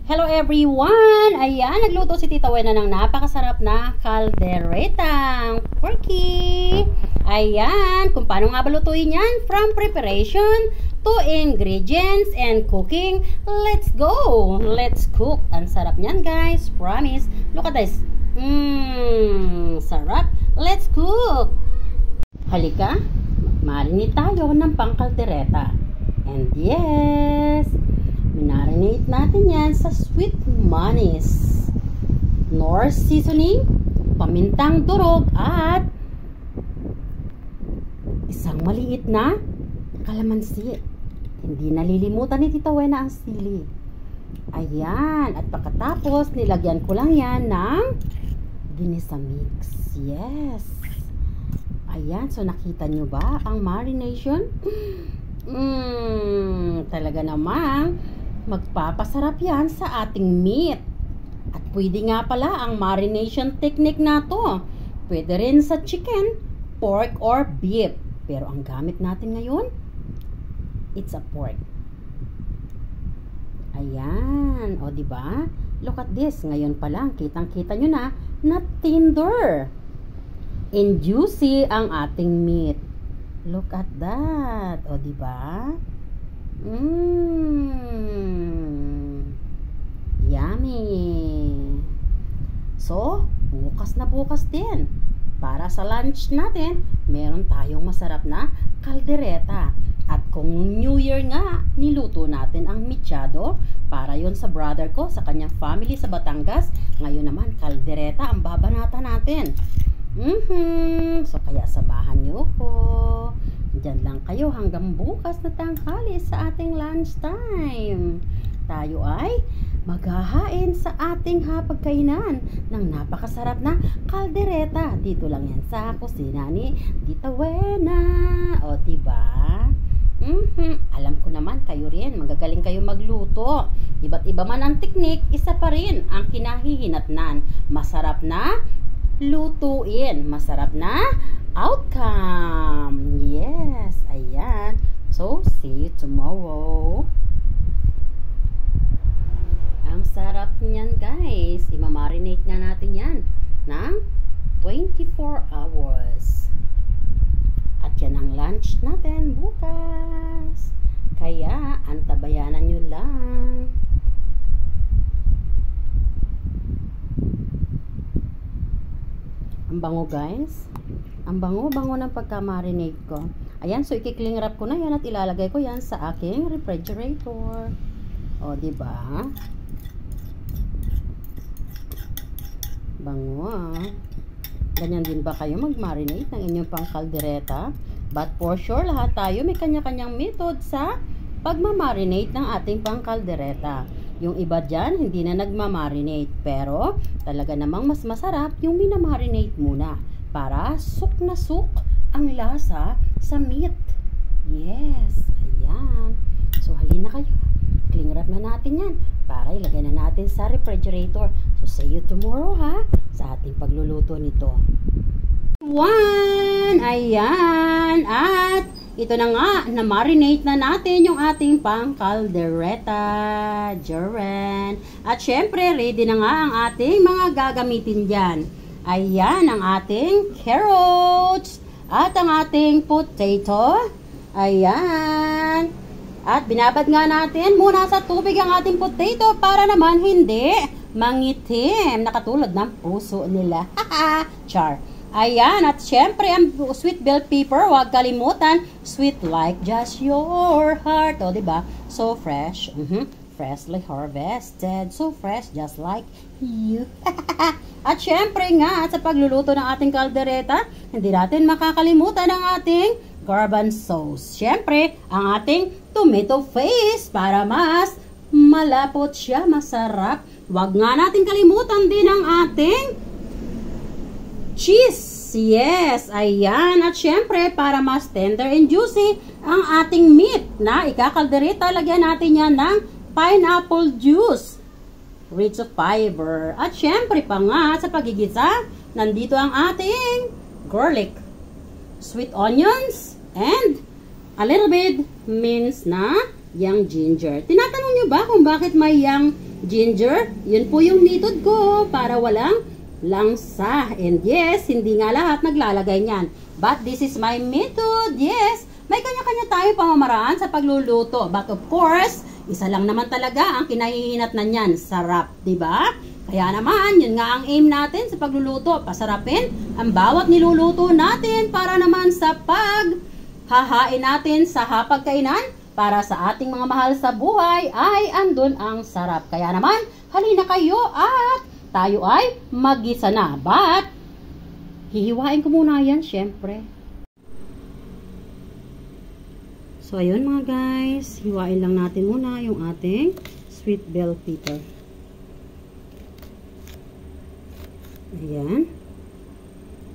Hello everyone! Ayan, nagluto si Tita Wena ng napakasarap na calderetang porky. Ayan, kung paano nga ba lutuin yan? From preparation to ingredients and cooking. Let's go! Let's cook! Ang sarap niyan guys, promise. Look at this. Sarap. Let's cook! Halika, marinate tayo ng pangkaldereta. And yes, marinate natin yan sa sweet manis, nor seasoning, pamintang durog, at isang maliit na kalamansi. Hindi nalilimutan ni Tita Wena ang sili. Ayan, at pagkatapos nilagyan ko lang yan ng ginisa mix. Yes. Ayan, so nakita nyo ba ang marination? Talaga namang magpapasarap yan sa ating meat. At pwede nga pala ang marination technique na to. Pwede rin sa chicken, pork, or beef. Pero ang gamit natin ngayon, it's a pork. Ayan. O, diba? Look at this. Ngayon pa lang, kitang-kita nyo na tender and juicy ang ating meat. Look at that. O, diba? Yummy. So, bukas na bukas din. Para sa lunch natin, meron tayong masarap na caldereta. At kung New Year nga, niluto natin ang mechado para yon sa brother ko, sa kanyang family sa Batangas. Ngayon naman, caldereta ang babanata natin. So, kaya samahan nyo ko. Diyan lang kayo hanggang bukas na tanghali sa ating lunch time. Tayo ay maghahain sa ating hapagkainan ng napakasarap na caldereta. Dito lang yan sa kusina ni Tita Wena. O, diba? Alam ko naman kayo rin, magagaling kayo magluto. Iba't iba man ang teknik, isa pa rin ang kinahihinatnan. Masarap na lutuin, masarap na outcome. Yes, ayan. So, see you tomorrow. Ang sarap niyan guys. Imamarinate nga natin yan ng 24 hours. At yan ang lunch natin bukas. Kaya, antabayanan nyo lang. Ang bango guys. Ang bango-bango ng pagka-marinate ko. Ayan, so i-cling wrap ko na yan at ilalagay ko yan sa aking refrigerator. O, diba? Bango ah. Ganyan din ba kayo mag-marinate ng inyong pang caldereta? But for sure, lahat tayo may kanya-kanyang method sa pagmamarinate ng ating pang caldereta. Yung iba dyan, hindi na nagmamarinate. Pero, talaga namang mas masarap yung minamarinate muna. Para suk na suk ang lasa sa meat. Yes, ayan. So, halina kayo. Cling wrap na natin yan. Para ilagay na natin sa refrigerator. So, see you tomorrow ha, sa ating pagluluto nito. Ayan. At ito na nga, na-marinate na natin yung ating pang caldereta. Joran. At syempre, ready na nga ang ating mga gagamitin dyan. Ayan, ang ating carrots. At ang ating potato. Ayan. At binabad nga natin muna sa tubig ang ating potato para naman hindi mangitim. Nakatulad ng puso nila. Char. Ayan, at syempre ang sweet bell pepper, huwag kalimutan, sweet like just your heart. O, diba? So fresh. Freshly harvested. So fresh, just like you. At syempre nga, sa pagluluto ng ating caldereta, hindi natin makakalimutan ang ating garbanzo sauce. Syempre, ang ating tomato paste para mas malapot siya, masarap. Huwag nga natin kalimutan din ang ating cheese. Yes, ayan. At syempre, para mas tender and juicy ang ating meat na ikakaldereta, lagyan natin yan ng pineapple juice. Rich of fiber. At syempre pa nga sa pagigisa, nandito ang ating garlic, sweet onions, and a little bit minced na young ginger. Tinatanong nyo ba kung bakit may young ginger. Yun po yung method ko para walang langsa. And yes, hindi nga lahat naglalagay niyan. But this is my method. Yes, may kanya-kanya tayo pamamaraan sa pagluluto. But of course, isa lang naman talaga ang kinahihinatnan niyan. Sarap, di ba? Kaya naman, yun nga ang aim natin sa pagluluto. Pasarapin ang bawat niluluto natin para naman sa paghahain natin sa hapagkainan para sa ating mga mahal sa buhay ay andun ang sarap. Kaya naman, halina kayo at tayo ay mag-gisa na. But, hihiwain ko muna yan, syempre. So, ayun mga guys, hiwain lang natin muna yung ating sweet bell pepper. Ayan.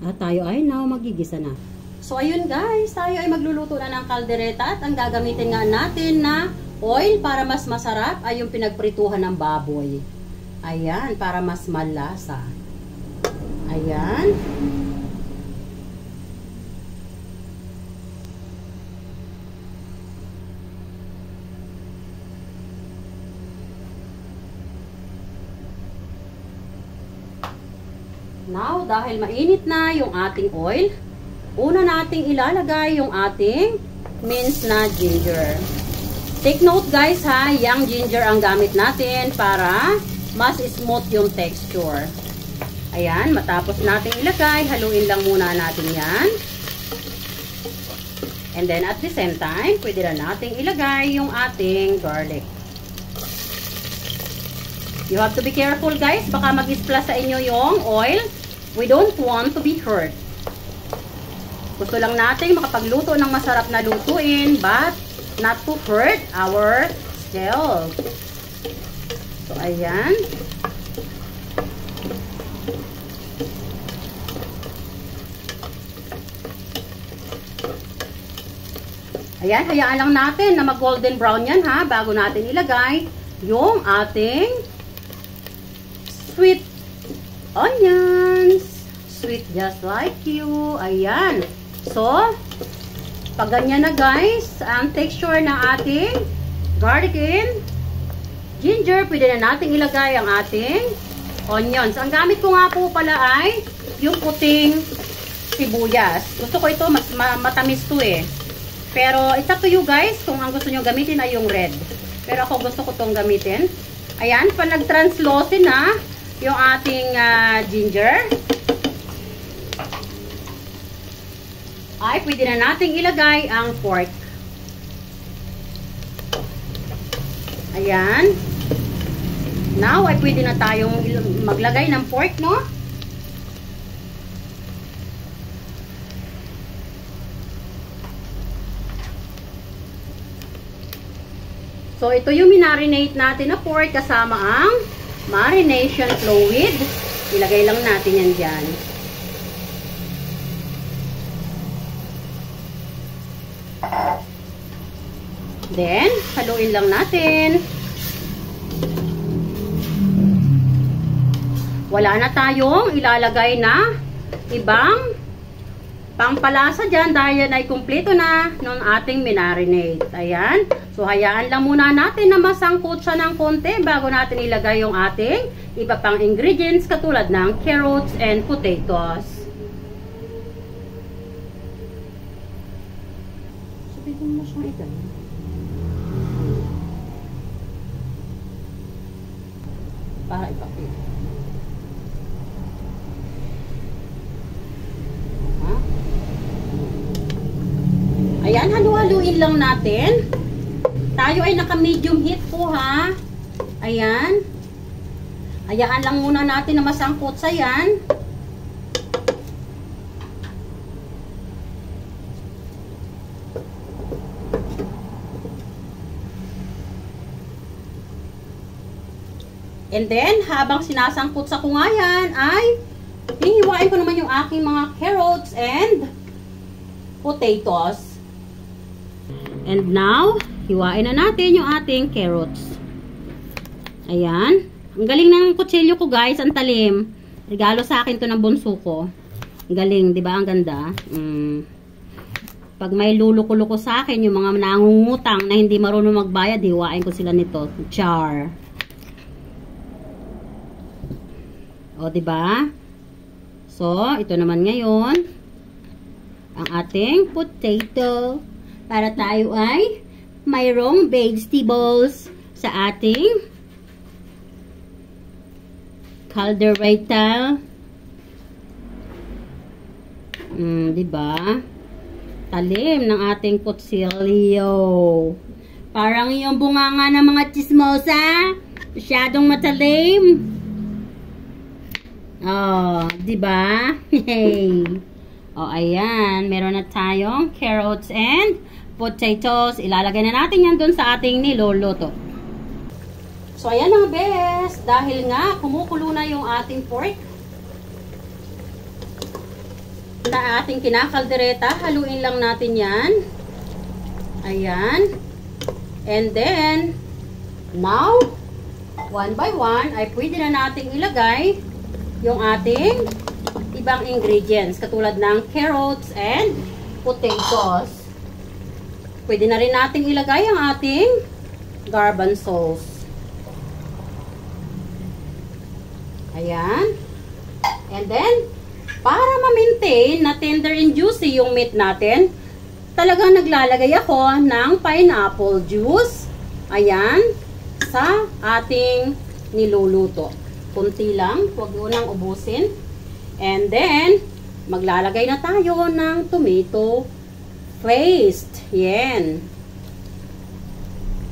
At tayo ay now magigisa na. So, ayun guys, tayo ay magluluto na ng kaldereta at ang gagamitin nga natin na oil para mas masarap ay yung pinagprituhan ng baboy. Ayan, para mas malasa. Ayan. Now, dahil mainit na yung ating oil, una nating ilalagay yung ating minced na ginger. Take note guys ha, yung ginger ang gamit natin para mas smooth yung texture. Ayan, matapos nating ilagay, haluin lang muna natin yan. And then at the same time, pwede na nating ilagay yung ating garlic. You have to be careful guys, baka mag-splash sa inyo yung oil. We don't want to be hurt. Gusto lang natin makapagluto ng masarap na lutuin, but not to hurt our self. So, ayan. Ayan, hayaan lang natin na mag-golden brown yan ha, bago natin ilagay yung ating sweet onions. Sweet just like you. Ayan. So, pag ganyan na guys, ang texture ng ating garlic and ginger, pwede na natin ilagay ang ating onions. Ang gamit ko nga po pala ay yung puting sibuyas. Gusto ko ito, mas matamis to eh. Pero, it's up to you guys kung ang gusto nyo gamitin ay yung red. Pero ako gusto ko itong gamitin. Ayan, pag nag-translucent na yung ating ginger, ay pwede na nating ilagay ang pork. Ayan. Now, ay pwede na tayong maglagay ng pork, no? So, ito yung minarinate natin na pork kasama ang marination fluid. Ilagay lang natin yan dyan. Then, haluin lang natin. Wala na tayong ilalagay na ibang pampalasa dyan dahil yan ay kumpleto na ng ating minarinate. Ayan. So, hayaan lang muna natin na masangkot siya ng konti bago natin ilagay yung ating iba pang ingredients katulad ng carrots and potatoes. Sabihin mo siyang ito. Para ipakita. Ayan, halu-haluin lang natin. Tayo ay naka-medium heat po ha. Ayan. Hayaan lang muna natin na masangkot sa yan. And then, habang sinasangkot sa kungayan, ay hihiwain ko naman yung aking mga carrots and potatoes. And now, hiwain na natin yung ating carrots. Ayan. Ang galing ng kutsilyo ko guys, ang talim. Regalo sa akin to ng bunso ko. Ang galing, di ba? Ang ganda. Pag may luluko-luko sa akin, yung mga nangungutang na hindi marunong magbayad, hiwain ko sila nito. Char. O, diba? So, ito naman ngayon, ang ating potato. Para tayo ay mayroong vegetables sa ating caldereta. Diba? Talim ng ating kutsilyo. Parang yung bunganga ng mga chismosa. Masyadong matalim. Oh, diba? Hey. Oh, ayan. Meron na tayong carrots and potatoes. Ilalagay na natin yan dun sa ating niluluto. So, ayan mga best. Dahil nga, kumukulo na yung ating pork na ating kinakaldereta, haluin lang natin yan. Ayan. And then, now, one by one, ay pwede na nating ilagay yung ating ibang ingredients, katulad ng carrots and potatoes. Pwede na rin nating ilagay ang ating garbanzos. Ayan. And then, para ma-maintain na tender and juicy yung meat natin, talagang naglalagay ako ng pineapple juice. Ayan. Sa ating niluluto. Kunti lang. Huwag mo nang ubusin. And then, maglalagay na tayo ng tomato paste. Yan.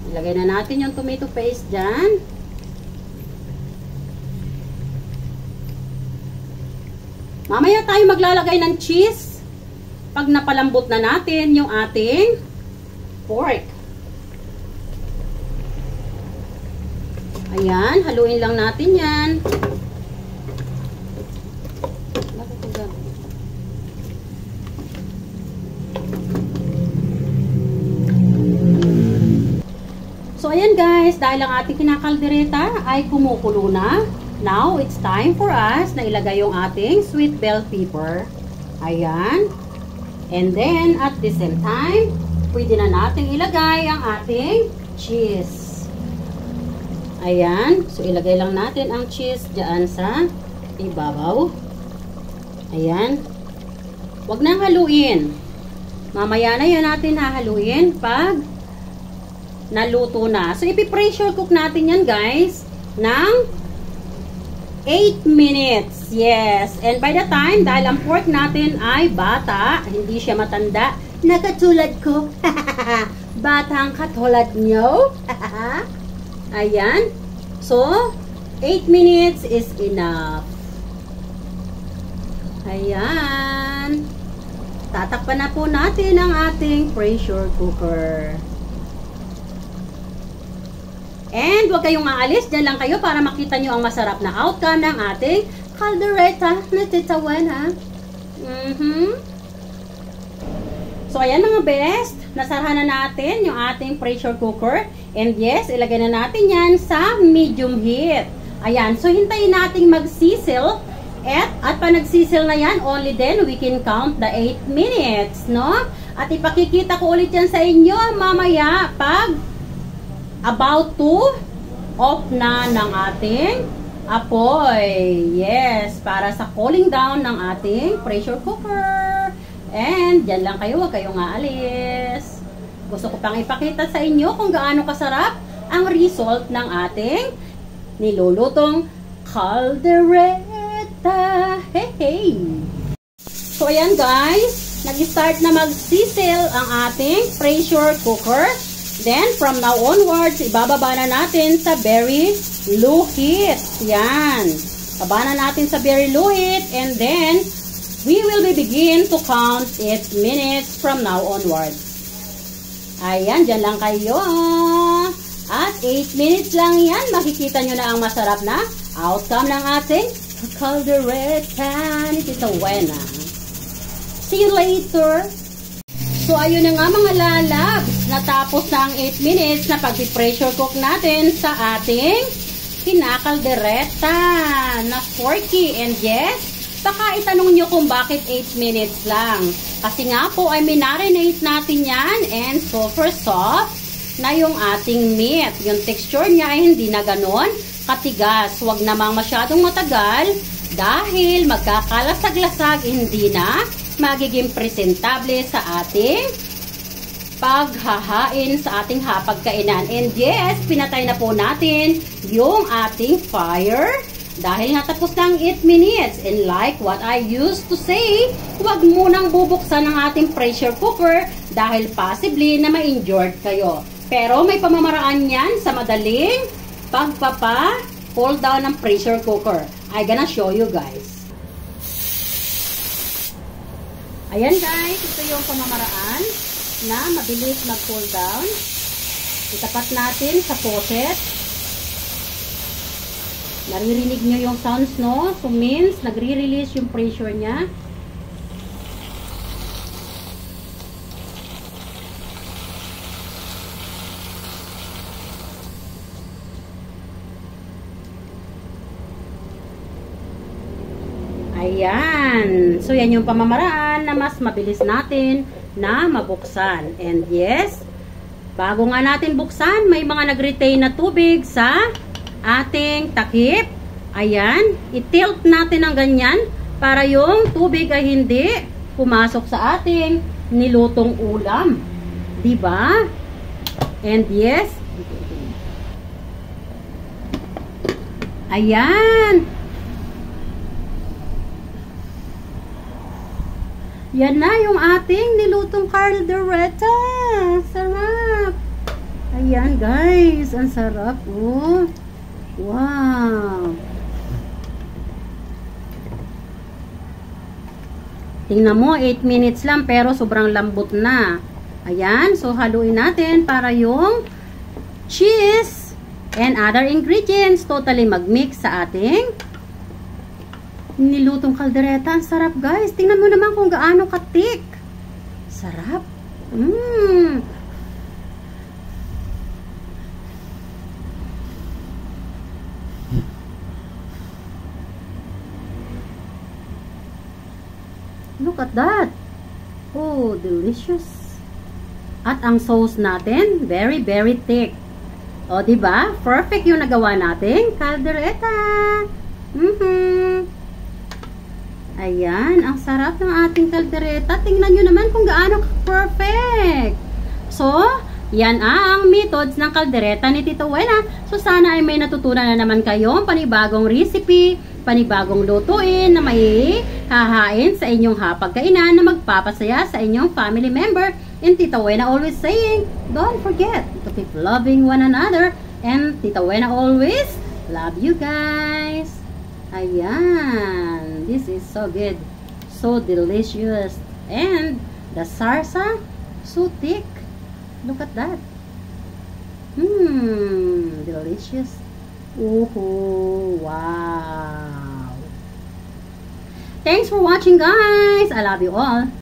Ilagay na natin yung tomato paste dyan. Mamaya tayo maglalagay ng cheese pag napalambot na natin yung ating pork. Ayan, haluin lang natin yan. So, ayan guys, dahil ang ating kinakaldereta ay kumukulo na. Now, it's time for us na ilagay yung ating sweet bell pepper. Ayan. And then, at the same time, pwede na natin ilagay ang ating cheese. Ayan. So, ilagay lang natin ang cheese dyan sa ibabaw. Ayan. Huwag nang haluin. Mamaya na yan natin hahaluin pag naluto na. So, ipipressure cook natin yan guys ng 8 minutes. Yes. And by the time, dahil ang pork natin ay bata, hindi siya matanda, na katulad ko. Batang katulad nyo. Ayan. So, 8 minutes is enough. Ayan. Tatakpan na po natin ang ating pressure cooker. And huwag kayong aalis, dyan lang kayo para makita nyo ang masarap na outcome ng ating caldereta na Tita Wena. So ayan mga best, nasarahan na natin yung ating pressure cooker. And yes, ilagay na natin yan sa medium heat. Ayan, so hintayin natin mag-sizzle. At pa nag-sizzle na yan, only then we can count the 8 minutes, no? At ipakikita ko ulit yan sa inyo mamaya pag about to off na ng ating apoy. Yes, para sa cooling down ng ating pressure cooker. And dyan lang kayo, huwag kayong aalis. Gusto ko pang ipakita sa inyo kung gaano kasarap ang result ng ating nilulutong caldereta. Hey, hey! So, ayan guys, nag-start na mag-sizzle ang ating pressure cooker. Then, from now onwards, ibababa na natin sa very low heat. Yan. Baba na natin sa very low heat. And then, we will begin to count 8 minutes from now onwards. Ayan, dyan lang kayo. At 8 minutes lang yan. Makikita nyo na ang masarap na outcome ng ating caldereta ni Tita Wena. See you later. So, ayun na nga mga lalabs. Natapos na ang 8 minutes na pag-pressure cook natin sa ating kinakaldereta na porky. And yes, baka itanong nyo kung bakit 8 minutes lang. Kasi nga po ay minarinate natin yan and super soft na yung ating meat. Yung texture niya ay hindi na ganon katigas. Huwag namang masyadong matagal Dahil magkakalasag-lasag, hindi na magiging presentable sa ating paghahain sa ating hapagkainan. And yes, pinatay na po natin yung ating fire dahil natapos ng 8 minutes. And like what I used to say, huwag munang bubuksan ang ating pressure cooker dahil possibly na ma-injured kayo. Pero may pamamaraan yan sa madaling pagpapa-pull down ng pressure cooker. I'm gonna show you guys. Ayan guys, ito yung pamamaraan na mabilis mag-pull down. Itapat natin sa faucet. Naririnig nyo yung sounds, no? So means, nagre-release yung pressure niya. Ayan. So, yan yung pamamaraan na mas mabilis natin na mabuksan. And yes, bago nga natin buksan, may mga nag-retain na tubig sa ating takip. Ayan. I-tilt natin ng ganyan para yung tubig ay hindi pumasok sa ating nilutong ulam. Diba? And yes. Ayan. Yan na yung ating nilutong caldereta. Sarap. Ayan guys, ang sarap. Oh. Wow. Tingnan mo, 8 minutes lang pero sobrang lambot na. Ayan, so haluin natin para yung cheese and other ingredients totally mag-mix sa ating nilutong kaldereta. Ang sarap guys. Tingnan mo naman kung gaano ka-thick. Sarap. Look at that. Oh, delicious. At ang sauce natin, very, very thick. O, diba? Perfect yung nagawa natin. Kaldereta. Ayan, ang sarap ng ating kaldereta. Tingnan nyo naman kung gaano perfect. So, yan ang methods ng kaldereta ni Tita Wena. So, sana ay may natutunan na naman kayo panibagong recipe, panibagong lutuin na may hahain sa inyong hapagkainan na magpapasaya sa inyong family member. And Tita Wena always saying, don't forget to keep loving one another. And Tita Wena always love you guys. Ayan. This is so good. So delicious. And the salsa, so thick. Look at that. Delicious. Ooh, wow. Thanks for watching guys. I love you all.